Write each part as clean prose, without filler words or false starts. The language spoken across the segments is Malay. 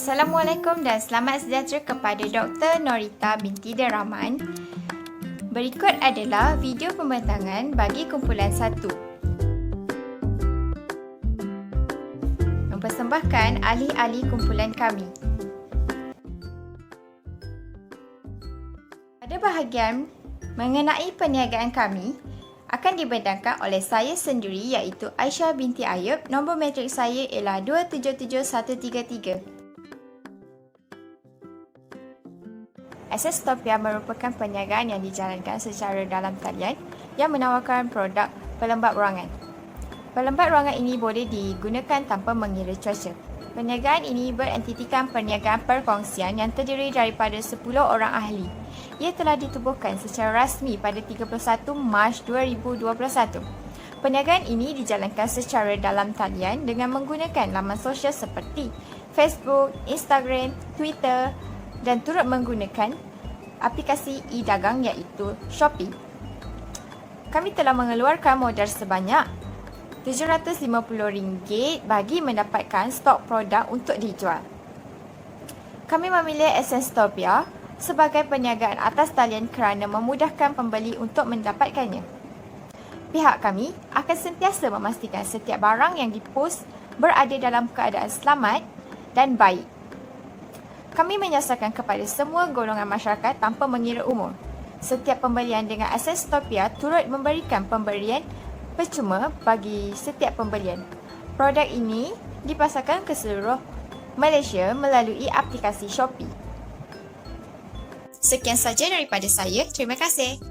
Assalamualaikum dan selamat sejahtera kepada Dr. Norita binti Deraman. Berikut adalah video pembentangan bagi kumpulan 1. Mempersembahkan ahli-ahli kumpulan kami. Pada bahagian mengenai perniagaan kami, akan dibentangkan oleh saya sendiri iaitu Aisyah binti Ayub. Nombor matrik saya ialah 277133. Accesstopia merupakan perniagaan yang dijalankan secara dalam talian yang menawarkan produk pelembap ruangan. Pelembap ruangan ini boleh digunakan tanpa mengira cuaca. Perniagaan ini berentitikan perniagaan perkongsian yang terdiri daripada 10 orang ahli. Ia telah ditubuhkan secara rasmi pada 31 Mac 2021. Perniagaan ini dijalankan secara dalam talian dengan menggunakan laman sosial seperti Facebook, Instagram, Twitter dan turut menggunakan aplikasi e-dagang iaitu Shopee. Kami telah mengeluarkan modal sebanyak RM750 bagi mendapatkan stok produk untuk dijual. Kami memilih Accesstopia sebagai perniagaan atas talian kerana memudahkan pembeli untuk mendapatkannya. Pihak kami akan sentiasa memastikan setiap barang yang dipost berada dalam keadaan selamat dan baik. Kami menyasarkan kepada semua golongan masyarakat tanpa mengira umur. Setiap pembelian dengan Accesstopia turut memberikan pemberian percuma bagi setiap pembelian. Produk ini dipasarkan ke seluruh Malaysia melalui aplikasi Shopee. Sekian saja daripada saya. Terima kasih.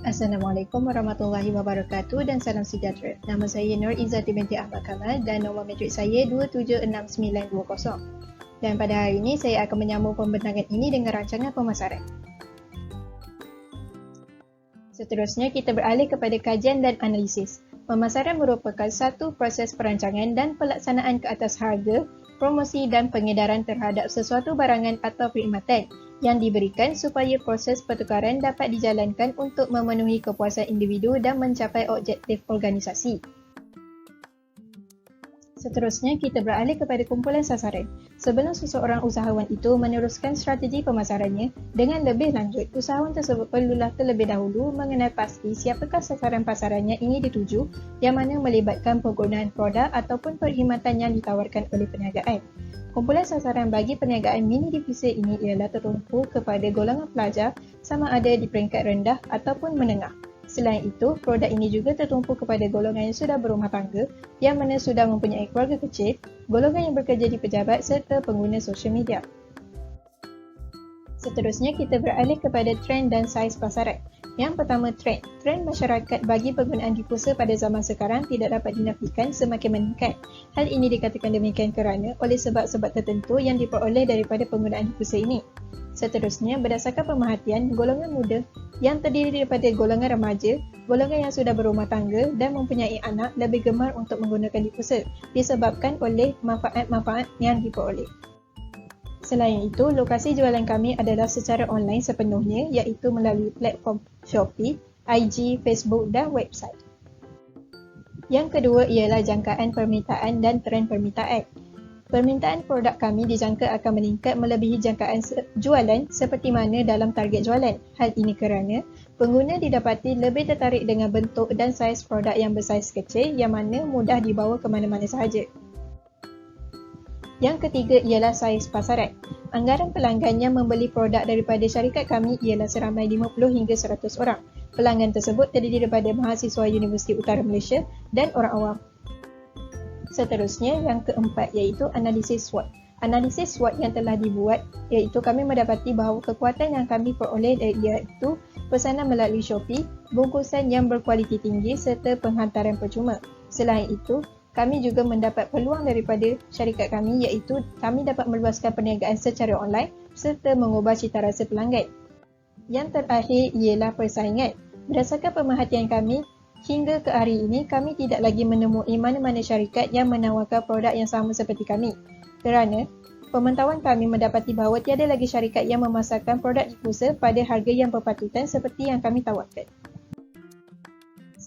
Assalamualaikum warahmatullahi wabarakatuh dan salam sejahtera. Nama saya Nur Izzati binti Ahmad Kamal dan nombor matrik saya 276920. Dan pada hari ini saya akan menyambung pembentangan ini dengan rancangan pemasaran. Seterusnya kita beralih kepada kajian dan analisis. Pemasaran merupakan satu proses perancangan dan pelaksanaan ke atas harga, promosi dan pengedaran terhadap sesuatu barangan atau perkhidmatan yang diberikan supaya proses pertukaran dapat dijalankan untuk memenuhi kepuasan individu dan mencapai objektif organisasi. Seterusnya, kita beralih kepada kumpulan sasaran. Sebelum seseorang usahawan itu meneruskan strategi pemasarannya, dengan lebih lanjut, usahawan tersebut perlulah terlebih dahulu mengenal pasti siapakah sasaran pasarannya ini dituju, yang mana melibatkan penggunaan produk ataupun perkhidmatan yang ditawarkan oleh perniagaan. Kumpulan sasaran bagi perniagaan mini divisi ini ialah tertumpu kepada golongan pelajar sama ada di peringkat rendah ataupun menengah. Selain itu, produk ini juga tertumpu kepada golongan yang sudah berumah tangga, yang mana sudah mempunyai keluarga kecil, golongan yang bekerja di pejabat serta pengguna sosial media. Seterusnya, kita beralih kepada trend dan saiz pasaran. Yang pertama, trend. Trend masyarakat bagi penggunaan dipusa pada zaman sekarang tidak dapat dinafikan semakin meningkat. Hal ini dikatakan demikian kerana oleh sebab-sebab tertentu yang diperoleh daripada penggunaan dipusa ini. Seterusnya, berdasarkan pemerhatian, golongan muda yang terdiri daripada golongan remaja, golongan yang sudah berumah tangga dan mempunyai anak lebih gemar untuk menggunakan dipusa disebabkan oleh manfaat-manfaat yang diperoleh. Selain itu, lokasi jualan kami adalah secara online sepenuhnya iaitu melalui platform Shopee, IG, Facebook dan website. Yang kedua ialah jangkaan permintaan dan trend permintaan. Permintaan produk kami dijangka akan meningkat melebihi jangkaan jualan seperti mana dalam target jualan. Hal ini kerana pengguna didapati lebih tertarik dengan bentuk dan saiz produk yang bersaiz kecil yang mana mudah dibawa ke mana-mana sahaja. Yang ketiga ialah saiz pasaran. Anggaran pelanggan yang membeli produk daripada syarikat kami ialah seramai 50 hingga 100 orang. Pelanggan tersebut terdiri daripada mahasiswa Universiti Utara Malaysia dan orang awam. Seterusnya, yang keempat iaitu analisis SWOT. Analisis SWOT yang telah dibuat iaitu kami mendapati bahawa kekuatan yang kami peroleh iaitu pesanan melalui Shopee, bungkusan yang berkualiti tinggi serta penghantaran percuma. Selain itu, kami juga mendapat peluang daripada syarikat kami iaitu kami dapat meluaskan perniagaan secara online serta mengubah cita rasa pelanggan. Yang terakhir ialah persaingan. Berdasarkan pemerhatian kami, hingga ke hari ini, kami tidak lagi menemui mana-mana syarikat yang menawarkan produk yang sama seperti kami. Kerana, pemantauan kami mendapati bahawa tiada lagi syarikat yang memasarkan produk dipusa pada harga yang berpatutan seperti yang kami tawarkan.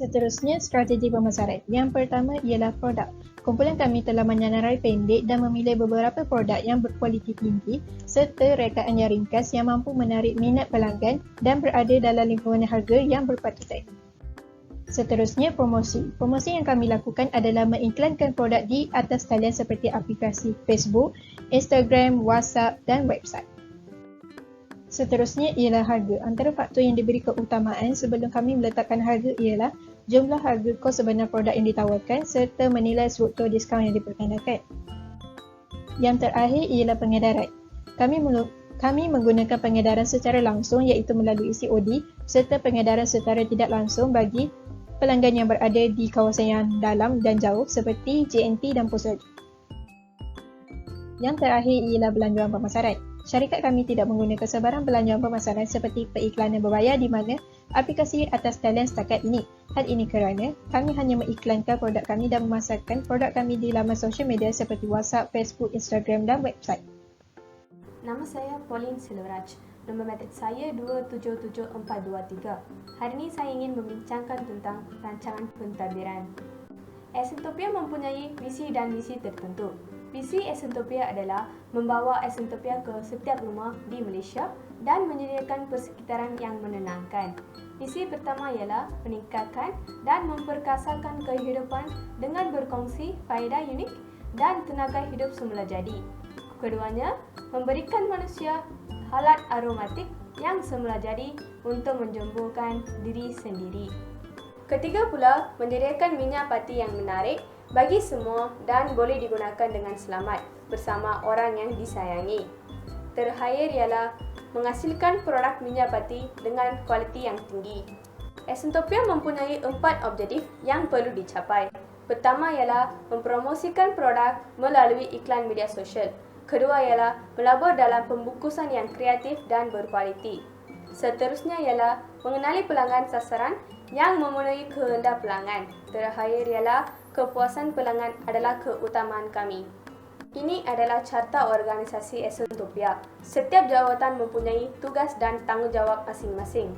Seterusnya, strategi pemasaran. Yang pertama ialah produk. Kumpulan kami telah menyenarai pendek dan memilih beberapa produk yang berkualiti tinggi serta rekaan yang ringkas yang mampu menarik minat pelanggan dan berada dalam lingkungan harga yang berpatutan. Seterusnya, promosi. Promosi yang kami lakukan adalah mengiklankan produk di atas talian seperti aplikasi Facebook, Instagram, WhatsApp dan website. Seterusnya ialah harga. Antara faktor yang diberi keutamaan sebelum kami meletakkan harga ialah jumlah harga kos sebenar produk yang ditawarkan serta menilai struktur diskaun yang diperkenalkan. Yang terakhir ialah pengedaran. Kami menggunakan pengedaran secara langsung iaitu melalui COD serta pengedaran secara tidak langsung bagi pelanggan yang berada di kawasan yang dalam dan jauh seperti JNT dan Pusat. Yang terakhir ialah belanjawan pemasaran. Syarikat kami tidak menggunakan sebarang belanjawan pemasaran seperti periklanan berbayar di mana aplikasi atas talian setakat ini. Hal ini kerana kami hanya mengiklankan produk kami dan memasarkan produk kami di laman sosial media seperti WhatsApp, Facebook, Instagram dan website. Nama saya Pauline Silveraj. Nombor matrik saya 277423. Hari ini saya ingin membincangkan tentang rancangan pentadbiran. Esentopia mempunyai visi dan misi tertentu. Visi Esentopia adalah membawa Esentopia ke setiap rumah di Malaysia dan menyediakan persekitaran yang menenangkan. Misi pertama ialah meningkatkan dan memperkasakan kehidupan dengan berkongsi faedah unik dan tenaga hidup semula jadi. Keduanya, memberikan manusia halat aromatik yang semula jadi untuk menjemburkan diri sendiri. Ketiga pula, menyediakan minyak pati yang menarik bagi semua dan boleh digunakan dengan selamat bersama orang yang disayangi. Terakhir ialah menghasilkan produk minyak pati dengan kualiti yang tinggi. Esentopia mempunyai 4 objektif yang perlu dicapai. Pertama ialah mempromosikan produk melalui iklan media sosial. Kedua ialah melabur dalam pembungkusan yang kreatif dan berkualiti. Seterusnya ialah mengenali pelanggan sasaran yang memenuhi kehendak pelanggan. Terakhir ialah kepuasan pelanggan adalah keutamaan kami. Ini adalah carta organisasi Esentopia. Setiap jawatan mempunyai tugas dan tanggungjawab masing-masing.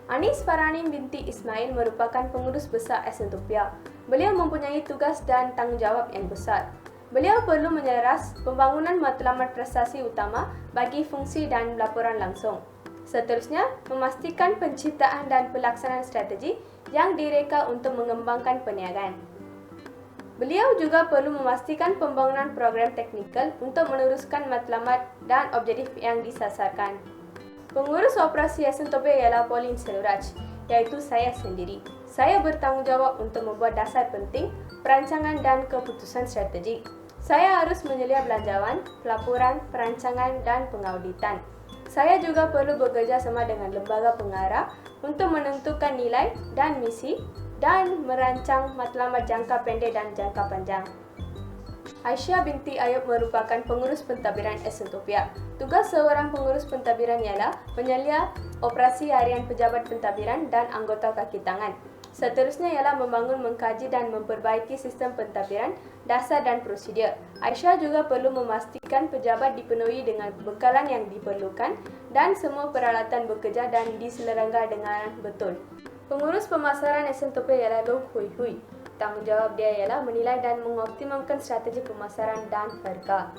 Anis Faranin binti Ismail merupakan pengurus besar Esentopia. Beliau mempunyai tugas dan tanggungjawab yang besar. Beliau perlu menyelaras pembangunan matlamat prestasi utama bagi fungsi dan laporan langsung. Seterusnya, memastikan penciptaan dan pelaksanaan strategi yang direka untuk mengembangkan perniagaan. Beliau juga perlu memastikan pembangunan program teknikal untuk meneruskan matlamat dan objektif yang disasarkan. Pengurus operasi Esentopia ialah Pauline Silveraj, iaitu saya sendiri. Saya bertanggungjawab untuk membuat dasar penting, perancangan dan keputusan strategi. Saya harus menyelia belanjawan, pelaporan, perancangan dan pengauditan. Saya juga perlu bekerja sama dengan lembaga pengarah untuk menentukan nilai dan misi dan merancang matlamat jangka pendek dan jangka panjang. Aisyah binti Ayub merupakan pengurus pentadbiran Esentopia. Tugas seorang pengurus pentadbiran ialah menyelia operasi harian pejabat pentadbiran dan anggota kaki tangan. Seterusnya ialah membangun, mengkaji dan memperbaiki sistem pentadbiran, dasar dan prosedur. Aisyah juga perlu memastikan pejabat dipenuhi dengan bekalan yang diperlukan dan semua peralatan bekerja dan diselenggarkan dengan betul. Pengurus pemasaran Esentopia ialah Loh Hui Hui. Tanggungjawab dia ialah menilai dan mengoptimumkan strategi pemasaran dan harga.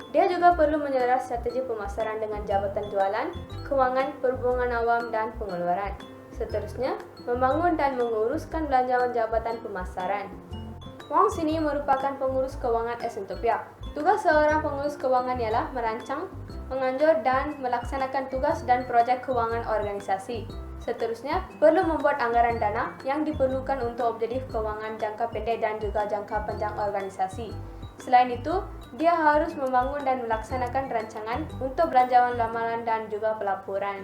Dia juga perlu menyelaras strategi pemasaran dengan jabatan jualan, kewangan, perhubungan awam dan pengeluaran. Seterusnya, membangun dan menguruskan belanjawan jabatan pemasaran. Wong Sini merupakan pengurus kewangan Esentopia. Tugas seorang pengurus kewangan ialah merancang, menganjur dan melaksanakan tugas dan projek kewangan organisasi. Seterusnya, perlu membuat anggaran dana yang diperlukan untuk objektif kewangan jangka pendek dan juga jangka panjang organisasi. Selain itu, dia harus membangun dan melaksanakan rancangan untuk belanjawan lamalan dan juga pelaporan.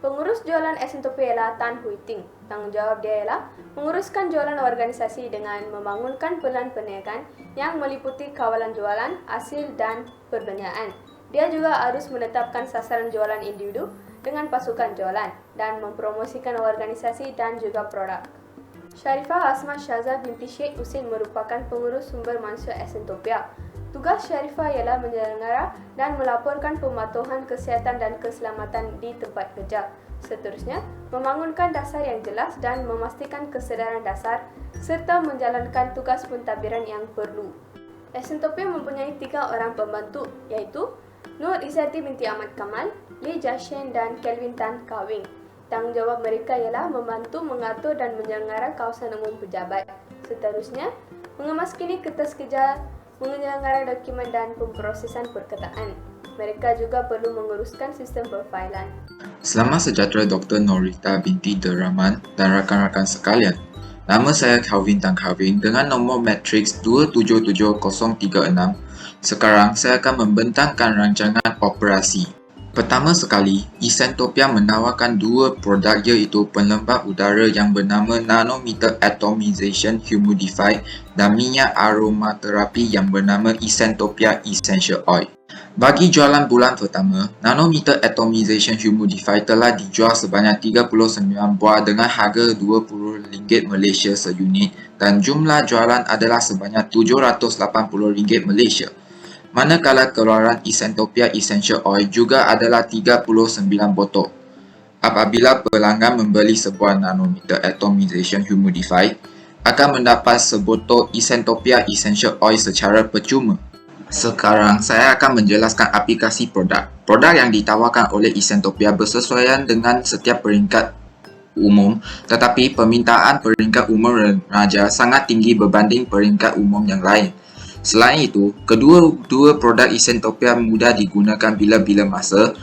Pengurus jualan Esentopia ialah Tan Hui Ting. Tanggungjawab dia ialah menguruskan jualan organisasi dengan membangunkan pelan perniagaan yang meliputi kawalan jualan, hasil dan perbelanjaan. Dia juga harus menetapkan sasaran jualan individu dengan pasukan jualan dan mempromosikan organisasi dan juga produk. Sharifah Asma Shazah binti Sheikh Husin merupakan pengurus sumber manusia Esentopia. Tugas Sharifah ialah menyelenggara dan melaporkan pematuhan kesihatan dan keselamatan di tempat kerja. Seterusnya, membangunkan dasar yang jelas dan memastikan kesedaran dasar serta menjalankan tugas pentadbiran yang perlu. Esentopia mempunyai 3 orang pembantu iaitu Nur Izzati binti Ahmad Kamal, Lee Jashen dan Kelvin Tan Kawing. Tanggungjawab mereka ialah membantu mengatur dan menyelenggara kawasan umum pejabat. Seterusnya, mengemaskini kertas kerja, menyelenggara dokumen dan pemprosesan perkataan. Mereka juga perlu menguruskan sistem perfailan. Selamat sejahtera Dr. Norita binti Deraman dan rakan-rakan sekalian. Nama saya Kelvin Tan Kawing dengan nombor matriks 277036. Sekarang saya akan membentangkan rancangan operasi. Pertama sekali, Esentopia menawarkan 2 produk iaitu pelembab udara yang bernama Nanometer Atomization Humidifier dan minyak aromaterapi yang bernama Esentopia Essential Oil. Bagi jualan bulan pertama, Nanometer Atomization Humidifier telah dijual sebanyak 39 buah dengan harga RM20 Malaysia seunit dan jumlah jualan adalah sebanyak RM780 Malaysia. Manakala keluaran Esentopia Essential Oil juga adalah 39 botol. Apabila pelanggan membeli sebuah Nanometer Atomization Humidifier, akan mendapat sebotol Esentopia Essential Oil secara percuma. Sekarang saya akan menjelaskan aplikasi produk. Produk yang ditawarkan oleh Esentopia bersesuaian dengan setiap peringkat umum, tetapi permintaan peringkat umum remaja sangat tinggi berbanding peringkat umum yang lain. Selain itu, kedua-dua produk Esentopia mudah digunakan bila-bila masa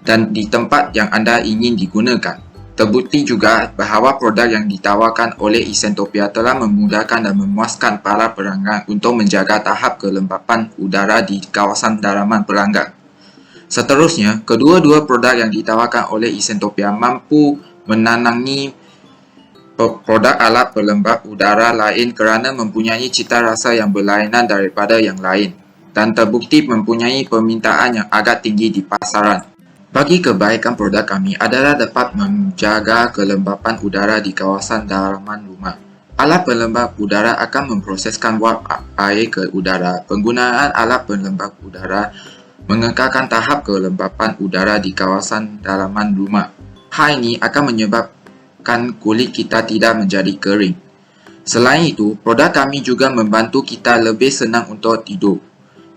dan di tempat yang anda ingin digunakan. Terbukti juga bahawa produk yang ditawarkan oleh Esentopia telah memudahkan dan memuaskan para pelanggan untuk menjaga tahap kelembapan udara di kawasan dalaman pelanggan. Seterusnya, kedua-dua produk yang ditawarkan oleh Esentopia mampu menanangi produk alat pelembab udara lain kerana mempunyai cita rasa yang berlainan daripada yang lain dan terbukti mempunyai permintaan yang agak tinggi di pasaran. Bagi kebaikan produk kami adalah dapat menjaga kelembapan udara di kawasan dalaman rumah. Alat pelembab udara akan memproseskan wap air ke udara. Penggunaan alat pelembab udara mengekalkan tahap kelembapan udara di kawasan dalaman rumah. Hal ini akan menyebabkan kulit kita tidak menjadi kering. Selain itu, produk kami juga membantu kita lebih senang untuk tidur.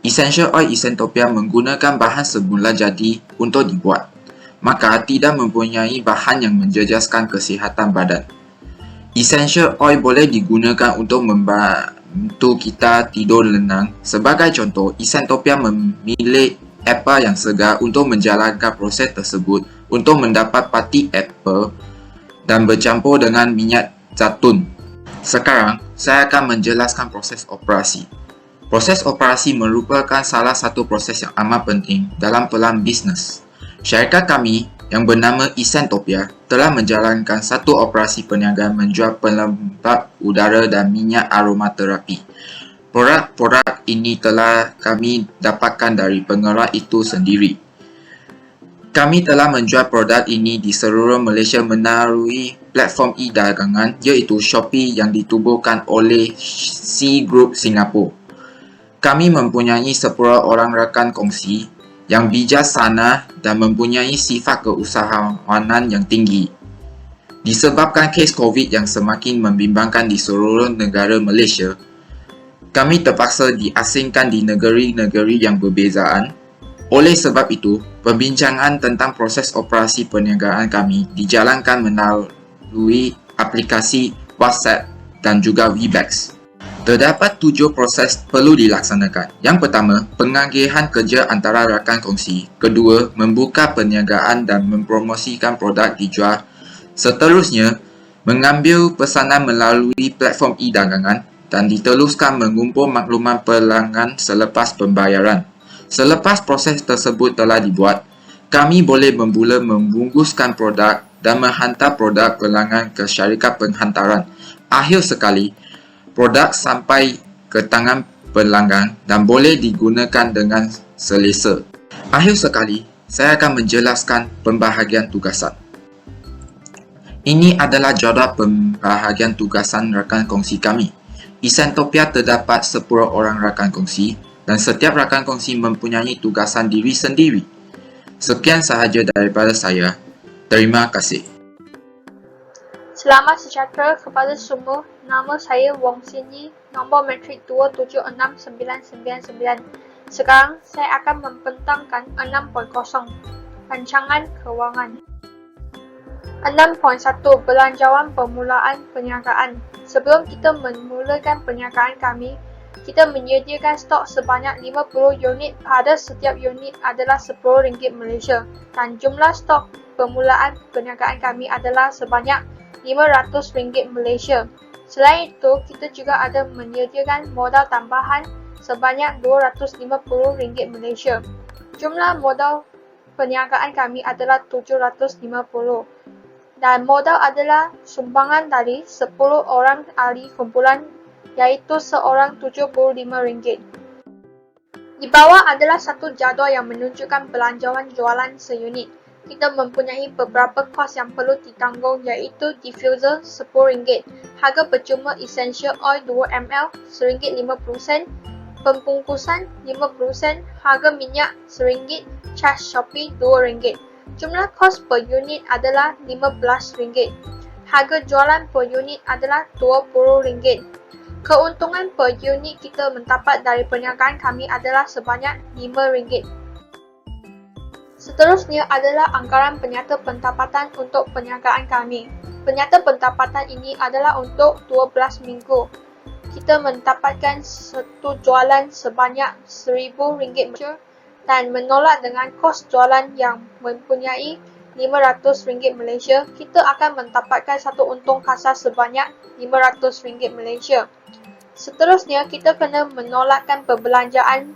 Essential Oil Esentopia menggunakan bahan semula jadi untuk dibuat, maka tidak mempunyai bahan yang menjejaskan kesihatan badan. Essential Oil boleh digunakan untuk membantu kita tidur lenang. Sebagai contoh, Esentopia memilih apel yang segar untuk menjalankan proses tersebut untuk mendapat parti apel dan bercampur dengan minyak zaitun. Sekarang, saya akan menjelaskan proses operasi. Proses operasi merupakan salah satu proses yang amat penting dalam pelan bisnes. Syarikat kami yang bernama Esentopia telah menjalankan satu operasi perniagaan menjual pelembab udara dan minyak aromaterapi. Produk-produk ini telah kami dapatkan dari pengeluar itu sendiri. Kami telah menjual produk ini di seluruh Malaysia melalui platform e-dagangan iaitu Shopee yang ditubuhkan oleh C Group Singapura. Kami mempunyai 10 orang rakan kongsi yang bijaksana dan mempunyai sifat keusahawanan yang tinggi. Disebabkan kes COVID yang semakin membimbangkan di seluruh negara Malaysia, kami terpaksa diasingkan di negeri-negeri yang berbezaan. Oleh sebab itu, perbincangan tentang proses operasi perniagaan kami dijalankan melalui aplikasi WhatsApp dan juga Webex. Terdapat 7 proses perlu dilaksanakan. Yang pertama, penganggihan kerja antara rakan kongsi. Kedua, membuka perniagaan dan mempromosikan produk dijual. Seterusnya, mengambil pesanan melalui platform e-dagangan dan diteruskan mengumpul maklumat pelanggan selepas pembayaran. Selepas proses tersebut telah dibuat, kami boleh bermula membungkuskan produk dan menghantar produk pelanggan ke syarikat penghantaran. Akhir sekali, produk sampai ke tangan pelanggan dan boleh digunakan dengan selesa. Akhir sekali, saya akan menjelaskan pembahagian tugasan. Ini adalah jadual pembahagian tugasan rakan kongsi kami. Esentopia terdapat 10 orang rakan kongsi dan setiap rakan kongsi mempunyai tugasan diri sendiri. Sekian sahaja daripada saya. Terima kasih. Selamat sejahtera kepada semua. Nama saya Wong Sin Yi, nombor matrik 276999. Sekarang saya akan membentangkan 6.0 Rancangan Kewangan. 6.1 Belanjawan Permulaan Perniagaan. Sebelum kita memulakan perniagaan kami, kita menyediakan stok sebanyak 50 unit. Pada setiap unit adalah RM10 Malaysia dan jumlah stok permulaan perniagaan kami adalah sebanyak RM500 Malaysia. Selain itu, kita juga ada menyediakan modal tambahan sebanyak RM250 Malaysia. Jumlah modal perniagaan kami adalah RM750 dan modal adalah sumbangan dari 10 orang ahli kumpulan, iaitu seorang RM75. Di bawah adalah satu jadual yang menunjukkan belanjawan jualan seunit. Kita mempunyai beberapa kos yang perlu ditanggung, iaitu diffuser RM10, harga percuma essential oil 2ml RM1.50, pembungkusan 50%, harga minyak RM1, cas Shopee RM2. Jumlah kos per unit adalah RM15. Harga jualan per unit adalah RM20. Keuntungan per unit kita mendapat dari perniagaan kami adalah sebanyak RM5. Seterusnya adalah anggaran penyata pendapatan untuk perniagaan kami. Penyata pendapatan ini adalah untuk 12 minggu. Kita mendapatkan satu jualan sebanyak RM1,000 dan menolak dengan kos jualan yang mempunyai RM500 Malaysia, kita akan mendapatkan satu untung kasar sebanyak RM500 Malaysia. Seterusnya, kita kena menolakkan perbelanjaan,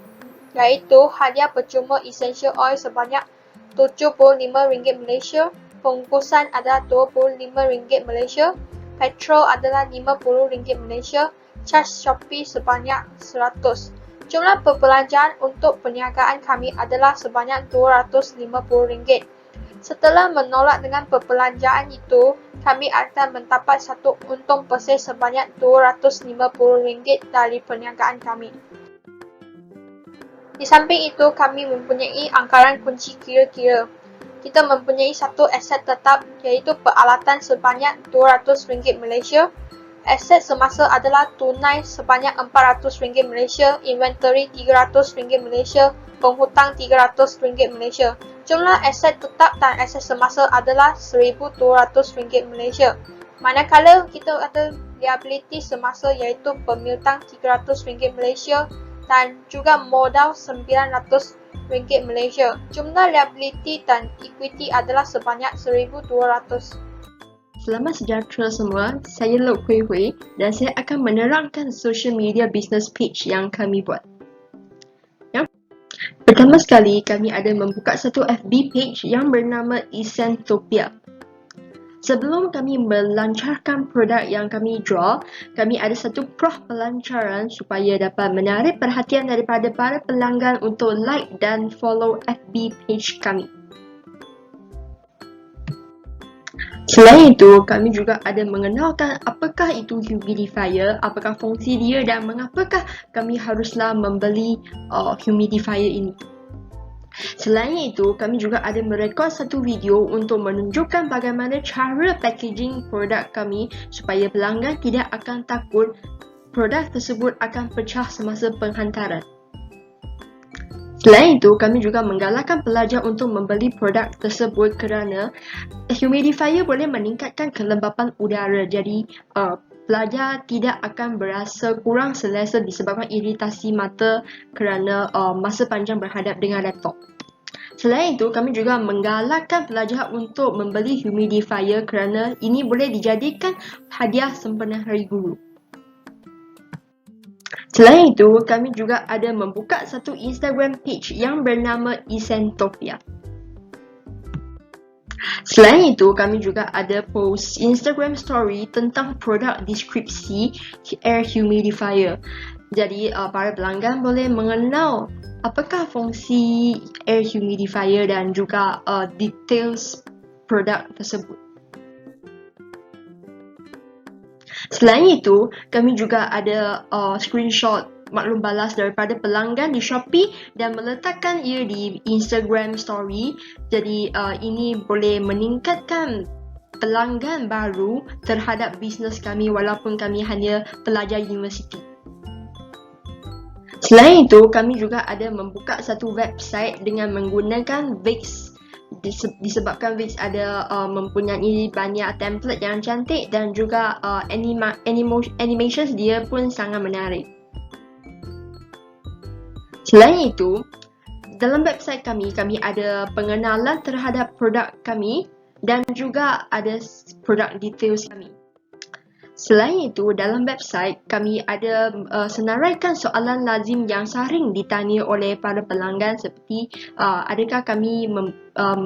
iaitu hadiah percuma essential oil sebanyak RM75 Malaysia, pembungkusan adalah RM25 Malaysia, petrol adalah RM50 Malaysia, cas Shopee sebanyak RM100. Jumlah perbelanjaan untuk perniagaan kami adalah sebanyak RM250. Setelah menolak dengan perbelanjaan itu, kami akan mendapat satu untung bersih sebanyak RM250 dari perniagaan kami. Di samping itu, kami mempunyai anggaran kunci kira-kira. Kita mempunyai satu aset tetap, iaitu peralatan sebanyak RM200 Malaysia. Aset semasa adalah tunai sebanyak RM400 Malaysia, inventory RM300 Malaysia, penghutang RM300 Malaysia. Jumlah aset tetap dan aset semasa adalah RM1,200 Malaysia. Manakala kita ada liability semasa, iaitu pemiutang RM300 Malaysia dan juga modal RM900 Malaysia. Jumlah liability dan equity adalah sebanyak RM1,200. Selamat sejahtera semua, saya Lok Hui Hui dan saya akan menerangkan social media business page yang kami buat. Pertama sekali, kami ada membuka satu FB page yang bernama Essentopia. Sebelum kami melancarkan produk yang kami jual, kami ada satu pelancaran supaya dapat menarik perhatian daripada para pelanggan untuk like dan follow FB page kami. Selain itu, kami juga ada mengenalkan apakah itu humidifier, apakah fungsi dia dan mengapakah kami haruslah membeli humidifier ini. Selain itu, kami juga ada merekod satu video untuk menunjukkan bagaimana cara packaging produk kami supaya pelanggan tidak akan takut produk tersebut akan pecah semasa penghantaran. Selain itu, kami juga menggalakkan pelajar untuk membeli produk tersebut kerana humidifier boleh meningkatkan kelembapan udara. Jadi, pelajar tidak akan berasa kurang selesa disebabkan iritasi mata kerana masa panjang berhadap dengan laptop. Selain itu, kami juga menggalakkan pelajar untuk membeli humidifier kerana ini boleh dijadikan hadiah sempena Hari Guru. Selain itu, kami juga ada membuka satu Instagram page yang bernama Essentopia. Selain itu, kami juga ada post Instagram story tentang produk deskripsi air humidifier. Jadi, para pelanggan boleh mengenal apakah fungsi air humidifier dan juga details produk tersebut. Selain itu, kami juga ada screenshot maklum balas daripada pelanggan di Shopee dan meletakkan ia di Instagram story. Jadi ini boleh meningkatkan pelanggan baru terhadap bisnes kami walaupun kami hanya pelajar universiti. Selain itu, kami juga ada membuka satu website dengan menggunakan Wix. Disebabkan Wix ada mempunyai banyak template yang cantik dan juga animations dia pun sangat menarik. Selain itu, dalam website kami ada pengenalan terhadap produk kami dan juga ada produk details kami. Selain itu, dalam website kami ada senaraikan soalan lazim yang sering ditanya oleh para pelanggan seperti adakah kami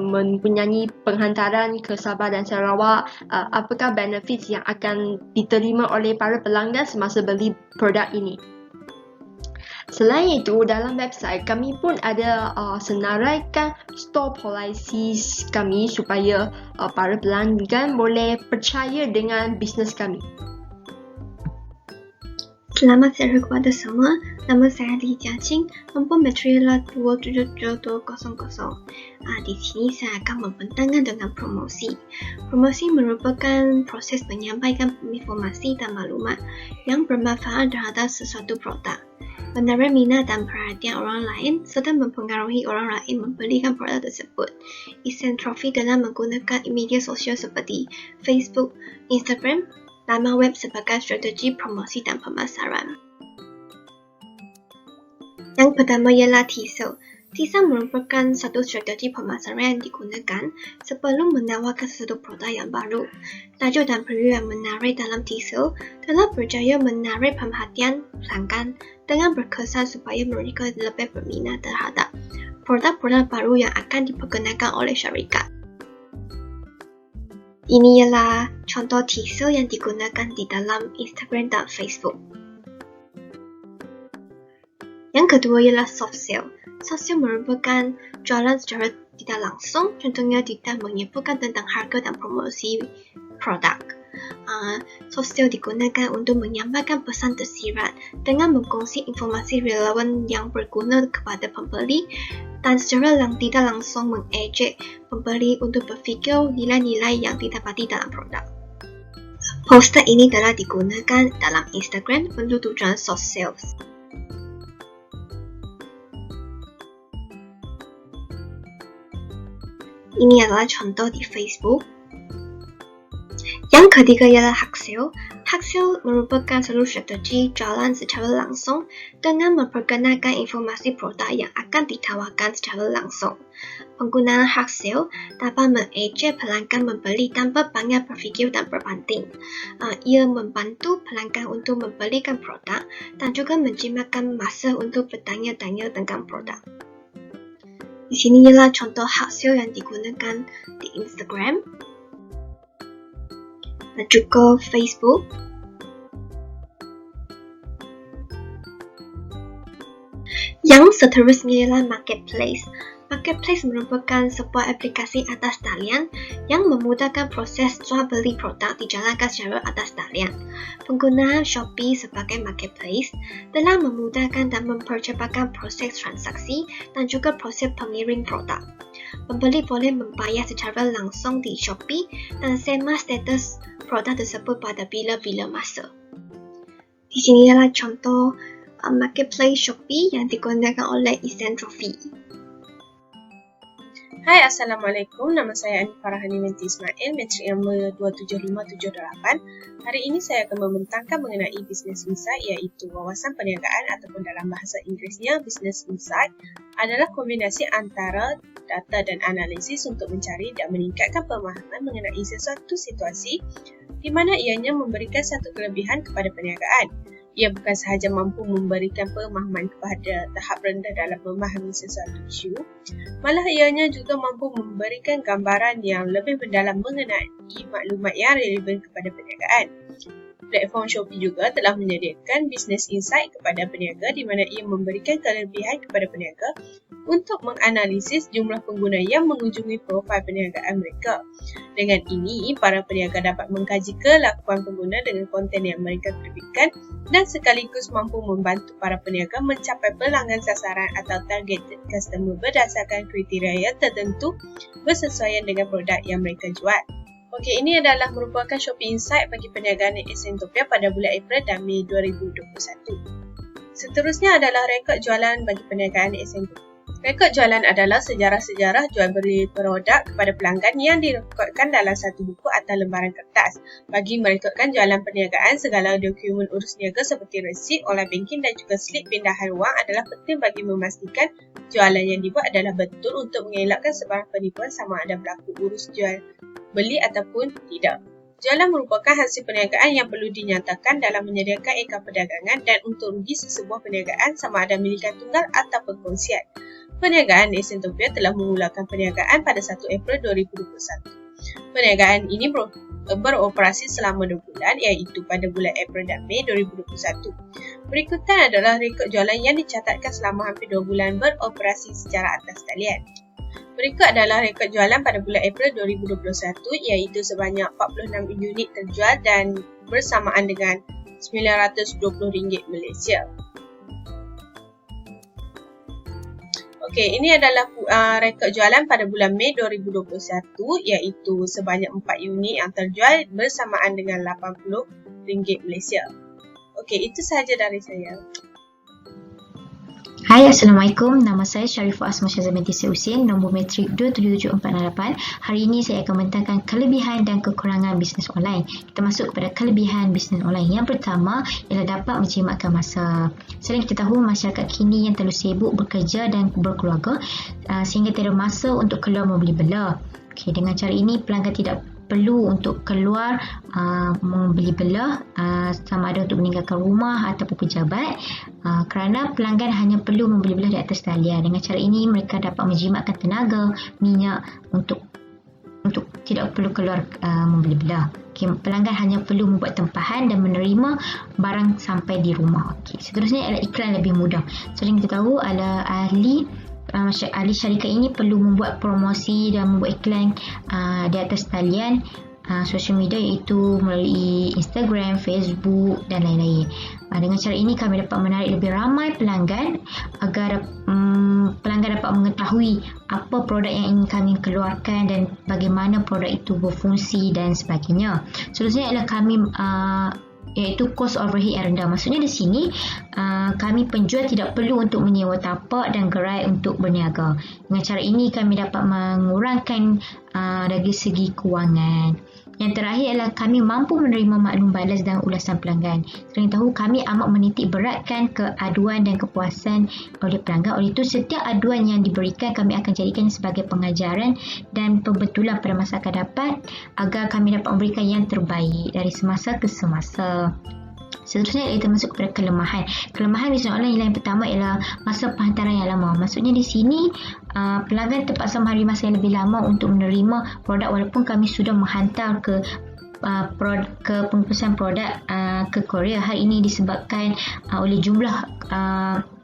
mempunyai penghantaran ke Sabah dan Sarawak, apakah benefits yang akan diterima oleh para pelanggan semasa beli produk ini. Selain itu, dalam website kami pun ada senaraikan store policies kami supaya para pelanggan boleh percaya dengan bisnes kami. Selamat siang kepada semua. Nama saya Li Jiaqing, nombor bateri adalah 2772200. Di sini saya akan membentangkan dengan promosi. Promosi merupakan proses menyampaikan informasi dan maklumat yang bermanfaat terhadap sesuatu produk, menarik minat dan perhatian orang lain serta mempengaruhi orang lain membelikan produk tersebut. Isentrofi dalam menggunakan media sosial seperti Facebook, Instagram, laman web sebagai strategi promosi dan pemasaran. Yang pertama ialah teaser. Teaser merupakan satu strategi pemasaran yang digunakan sebelum menawarkan sesuatu produk yang baru. Tajuk dan preview yang menarik dalam teaser telah berjaya menarik perhatian pelanggan dengan berkesan supaya mereka lebih berminat terhadap produk-produk baru yang akan diperkenalkan oleh syarikat. Ini ialah contoh teaser yang digunakan di dalam Instagram dan Facebook. Yang kedua ialah soft sale. Soft sale merupakan jualan secara tidak langsung, contohnya tidak menyebutkan tentang harga dan promosi produk. Soft sale digunakan untuk menyampaikan pesan tersirat dengan mengkongsi informasi relevan yang berguna kepada pembeli dan secara tidak langsung mengejek pembeli untuk berfikir nilai-nilai yang didapati dalam produk. Poster ini telah digunakan dalam Instagram untuk tujuan soft sales. Ini adalah contoh di Facebook. Yang ketiga ialah hard sale. Hard sale merupakan satu strategi jualan secara langsung dengan memperkenalkan informasi produk yang akan ditawarkan secara langsung. Penggunaan hard sale dapat mengejek pelanggan membeli tanpa banyak berfikir dan berbanding. Ia membantu pelanggan untuk membelikan produk dan juga menjimatkan masa untuk bertanya-tanya tentang produk. Di sini ialah contoh hard sale yang digunakan di Instagram dan juga Facebook. Yang seterusnya ialah marketplace. Marketplace merupakan sebuah aplikasi atas talian yang memudahkan proses jual beli produk dijalankan secara atas talian. Penggunaan Shopee sebagai marketplace telah memudahkan dan mempercepatkan proses transaksi dan juga proses pengirim produk. Pembeli boleh membayar secara langsung di Shopee dan semak status produk tersebut pada bila-bila masa. Di sini adalah contoh marketplace Shopee yang digunakan oleh Isentrofi. Hai, Assalamualaikum. Nama saya Anif Farahani binti Ismail, matrik nombor 27578. Hari ini saya akan membentangkan mengenai Business Insight, iaitu wawasan perniagaan ataupun dalam bahasa Inggerisnya Business Insight adalah kombinasi antara data dan analisis untuk mencari dan meningkatkan pemahaman mengenai sesuatu situasi di mana ianya memberikan satu kelebihan kepada perniagaan. Ia bukan sahaja mampu memberikan pemahaman kepada tahap rendah dalam memahami sesuatu isu, malah ianya juga mampu memberikan gambaran yang lebih mendalam mengenai maklumat yang relevan kepada perniagaan. Platform Shopee juga telah menyediakan Business Insight kepada peniaga di mana ia memberikan kelebihan kepada peniaga untuk menganalisis jumlah pengguna yang mengunjungi profil perniagaan mereka. Dengan ini, para peniaga dapat mengkaji kelakuan pengguna dengan konten yang mereka terbitkan dan sekaligus mampu membantu para peniaga mencapai pelanggan sasaran atau targeted customer berdasarkan kriteria tertentu bersesuaian dengan produk yang mereka jual. Okey, ini adalah merupakan Shopee Insight bagi perniagaan Essentopia pada bulan April dan Mei 2021. Seterusnya adalah rekod jualan bagi perniagaan Essentopia. Rekod jualan adalah sejarah-sejarah jual beli produk kepada pelanggan yang direkodkan dalam satu buku atau lembaran kertas. Bagi merekodkan jualan perniagaan, segala dokumen urus niaga seperti resit, online banking dan juga slip pindahan wang adalah penting bagi memastikan jualan yang dibuat adalah betul untuk mengelakkan sebarang penipuan sama ada berlaku urus jual beli ataupun tidak. Jualan merupakan hasil perniagaan yang perlu dinyatakan dalam menyediakan akaun perdagangan dan untuk rugi sesebuah perniagaan sama ada milikan tunggal atau perkongsian. Perniagaan Essentopia telah memulakan perniagaan pada 1 April 2021. Perniagaan ini beroperasi selama 2 bulan iaitu pada bulan April dan Mei 2021. Berikutan adalah rekod jualan yang dicatatkan selama hampir 2 bulan beroperasi secara atas talian. Berikut adalah rekod jualan pada bulan April 2021 iaitu sebanyak 46 unit terjual dan bersamaan dengan RM920 Malaysia. Okey, ini adalah rekod jualan pada bulan Mei 2021 iaitu sebanyak 4 unit yang terjual bersamaan dengan RM80 Malaysia. Okey, itu sahaja dari saya. Hai, Assalamualaikum. Nama saya Sharifah Asma Syazah binti Husin, nombor matrik 27748. Hari ini saya akan membentangkan kelebihan dan kekurangan bisnes online. Kita masuk kepada kelebihan bisnes online. Yang pertama ialah dapat menjimatkan masa. Sering kita tahu masyarakat kini yang terlalu sibuk bekerja dan berkeluarga sehingga tiada masa untuk keluar membeli bela. Okay, dengan cara ini pelanggan tidak perlu untuk keluar membeli belah sama ada untuk meninggalkan rumah ataupun pejabat kerana pelanggan hanya perlu membeli belah di atas talian. Dengan cara ini mereka dapat menjimatkan tenaga, minyak untuk tidak perlu keluar membeli belah. Okay, pelanggan hanya perlu membuat tempahan dan menerima barang sampai di rumah. Okay, seterusnya adalah iklan lebih mudah. Sering kita tahu adalah ahli syarikat ini perlu membuat promosi dan membuat iklan di atas talian sosial media iaitu melalui Instagram, Facebook dan lain-lain. Dengan cara ini kami dapat menarik lebih ramai pelanggan agar pelanggan dapat mengetahui apa produk yang ingin kami keluarkan dan bagaimana produk itu berfungsi dan sebagainya. Seterusnya adalah kami iaitu cost overhead yang rendah. Maksudnya di sini kami penjual tidak perlu untuk menyewa tapak dan gerai untuk berniaga. Dengan cara ini kami dapat mengurangkan dari segi kewangan. Yang terakhir adalah kami mampu menerima maklum balas dan ulasan pelanggan. Sering tahu kami amat menitik beratkan keaduan dan kepuasan oleh pelanggan. Oleh itu setiap aduan yang diberikan kami akan jadikan sebagai pengajaran dan pembetulan pada masa akan dapat agar kami dapat memberikan yang terbaik dari semasa ke semasa. Seterusnya kita masuk kepada kelemahan. Kelemahan bisnes online yang pertama ialah masa penghantaran yang lama. Maksudnya di sini pelanggan terpaksa menghadiri masa yang lebih lama untuk menerima produk walaupun kami sudah menghantar ke pengpesan produk ke Korea. Hal ini disebabkan oleh jumlah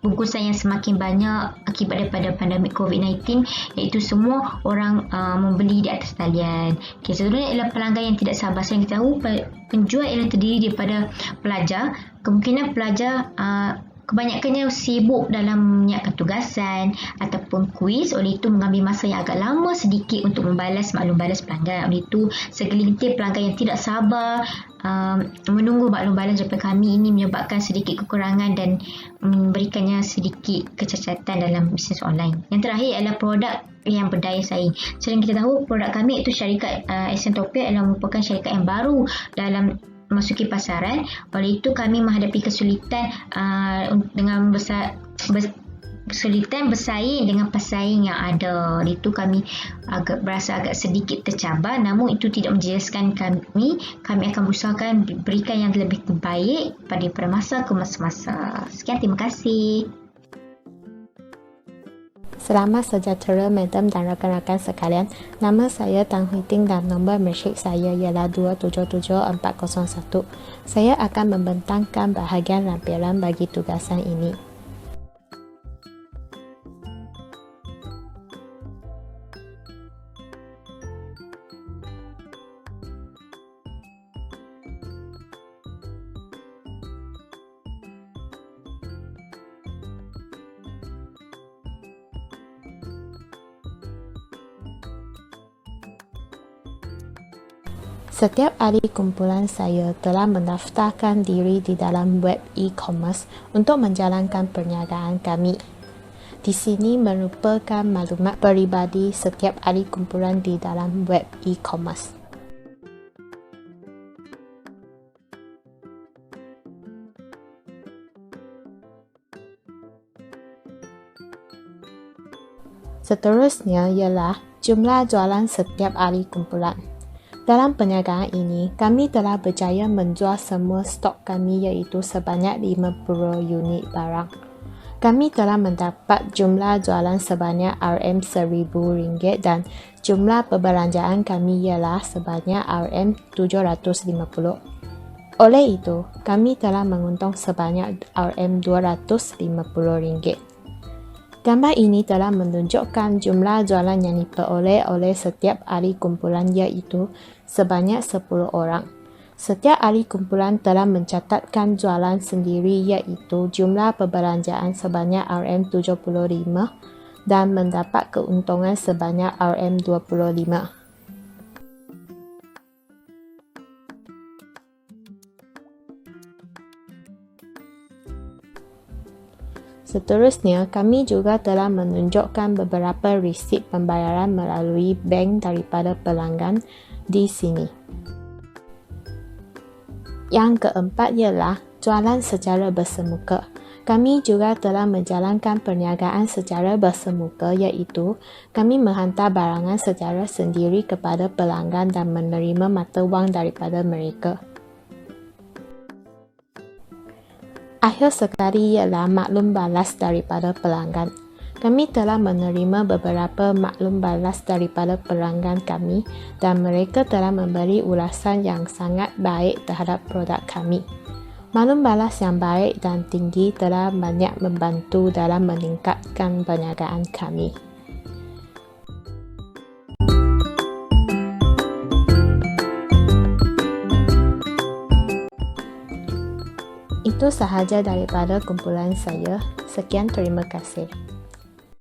bungkusan yang semakin banyak akibat daripada pandemik COVID-19 iaitu semua orang membeli di atas talian. Okay, seterusnya ialah pelanggan yang tidak sabar. Saya tahu penjual ialah terdiri daripada pelajar. Kemungkinan pelajar kebanyakannya sibuk dalam menyiapkan tugasan ataupun kuis, oleh itu mengambil masa yang agak lama sedikit untuk membalas maklum balas pelanggan. Oleh itu segelintir pelanggan yang tidak sabar menunggu maklum balas daripada kami ini menyebabkan sedikit kekurangan dan memberikannya sedikit kecacatan dalam bisnes online. Yang terakhir adalah produk yang berdaya saing. Sering kita tahu produk kami iaitu syarikat Essentopia adalah merupakan syarikat yang baru dalam memasuki pasaran. Oleh itu kami menghadapi kesulitan dengan kesulitan bersaing dengan pesaing yang ada. Oleh itu kami berasa agak sedikit tercabar, namun itu tidak menjejaskan kami. Kami akan berusahakan berikan yang lebih baik pada masa ke masa. Sekian, terima kasih. Selamat sejahtera Madam dan rakan-rakan sekalian. Nama saya Tang Hui Ting dan nombor matrik saya ialah 277401. Saya akan membentangkan bahagian lampiran bagi tugasan ini. Setiap ahli kumpulan saya telah mendaftarkan diri di dalam web e-commerce untuk menjalankan perniagaan kami. Di sini merupakan maklumat peribadi setiap ahli kumpulan di dalam web e-commerce. Seterusnya ialah jumlah jualan setiap ahli kumpulan. Dalam perniagaan ini, kami telah berjaya menjual semua stok kami iaitu sebanyak 50 unit barang. Kami telah mendapat jumlah jualan sebanyak RM1,000 dan jumlah perbelanjaan kami ialah sebanyak RM750. Oleh itu, kami telah menguntung sebanyak RM250. Gambar ini telah menunjukkan jumlah jualan yang diperoleh oleh setiap ahli kumpulan iaitu sebanyak 10 orang. Setiap ahli kumpulan telah mencatatkan jualan sendiri iaitu jumlah perbelanjaan sebanyak RM75 dan mendapat keuntungan sebanyak RM25. Seterusnya, kami juga telah menunjukkan beberapa resip pembayaran melalui bank daripada pelanggan di sini. Yang keempat ialah jualan secara bersemuka. Kami juga telah menjalankan perniagaan secara bersemuka iaitu kami menghantar barangan secara sendiri kepada pelanggan dan menerima mata wang daripada mereka. Akhir sekali ialah maklum balas daripada pelanggan. Kami telah menerima beberapa maklum balas daripada pelanggan kami dan mereka telah memberi ulasan yang sangat baik terhadap produk kami. Maklum balas yang baik dan tinggi telah banyak membantu dalam meningkatkan perniagaan kami. Itu sahaja daripada kumpulan saya. Sekian, terima kasih.